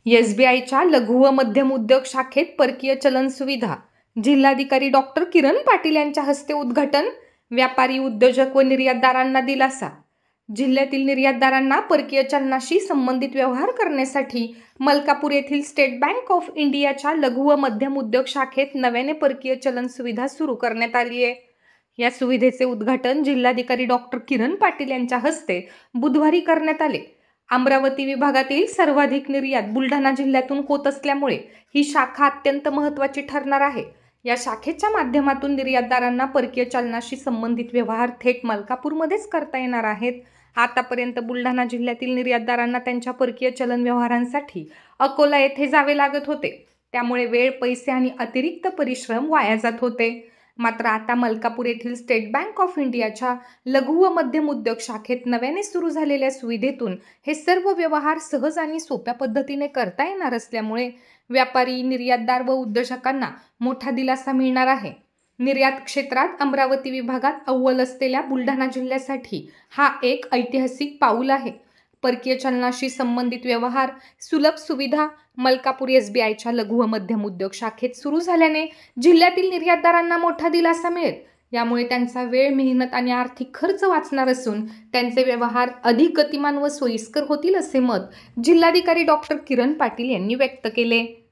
एसबीआयच्या लघु व मध्यम उद्योग शाखेत परकीय चलन सुविधा. जिल्हाधिकारी डॉक्टर किरण पाटील यांच्या हस्ते उद्घाटन. व्यापारी, उद्योजक व निर्यातदारांना दिलासा. जिल्ह्यातील निर्यातदारांना परकीय चलनाशी संबंधित व्यवहार करण्यासाठी मलकापूर येथील स्टेट बँक ऑफ इंडियाच्या लघु व मध्यम उद्योग शाखेत नव्याने परकीय चलन सुविधा सुरू करण्यात आली आहे. या सुविधेचे उद्घाटन जिल्हाधिकारी डॉक्टर किरण पाटील यांच्या हस्ते बुधवारी करण्यात आले. अमरावती विभागातील सर्वाधिक निर्यात बुलढाणा जिल्ह्यातून होत असल्यामुळे ही शाखा अत्यंत महत्त्वाची ठरणार आहे. या शाखेच्या माध्यमातून निर्यातदारांना परकीय चलनाशी संबंधित व्यवहार थेट मलकापूरमध्येच करता येणार आहेत. आतापर्यंत बुलढाणा जिल्ह्यातील निर्यातदारांना त्यांच्या परकीय चलन व्यवहारांसाठी अकोला येथे जावे लागत होते. त्यामुळे वेळ, पैसे आणि अतिरिक्त परिश्रम वाया जात होते. मात्र आता मलकापूर येथील स्टेट बँक ऑफ इंडियाच्या लघु व मध्यम उद्योग शाखेत नव्याने सुरू झालेल्या सुविधेतून हे सर्व व्यवहार सहज आणि सोप्या पद्धतीने करता येणार असल्यामुळे व्यापारी, निर्यातदार व उद्योजकांना मोठा दिलासा मिळणार आहे. निर्यात क्षेत्रात अमरावती विभागात अव्वल असलेल्या बुलढाणा जिल्ह्यासाठी हा एक ऐतिहासिक पाऊल आहे. परकीय चलनाशी संबंधित व्यवहार सुलभ सुविधा मलकापूर एसबीआयच्या लघु व मध्यम उद्योग शाखेत सुरू झाल्याने जिल्ह्यातील निर्यातदारांना मोठा दिलासा मिळेल. यामुळे त्यांचा वेळ, मेहनत आणि आर्थिक खर्च वाचणार असून त्यांचे व्यवहार अधिक गतिमान व सोयीस्कर होतील असे मत जिल्हाधिकारी डॉक्टर किरण पाटील यांनी व्यक्त केले.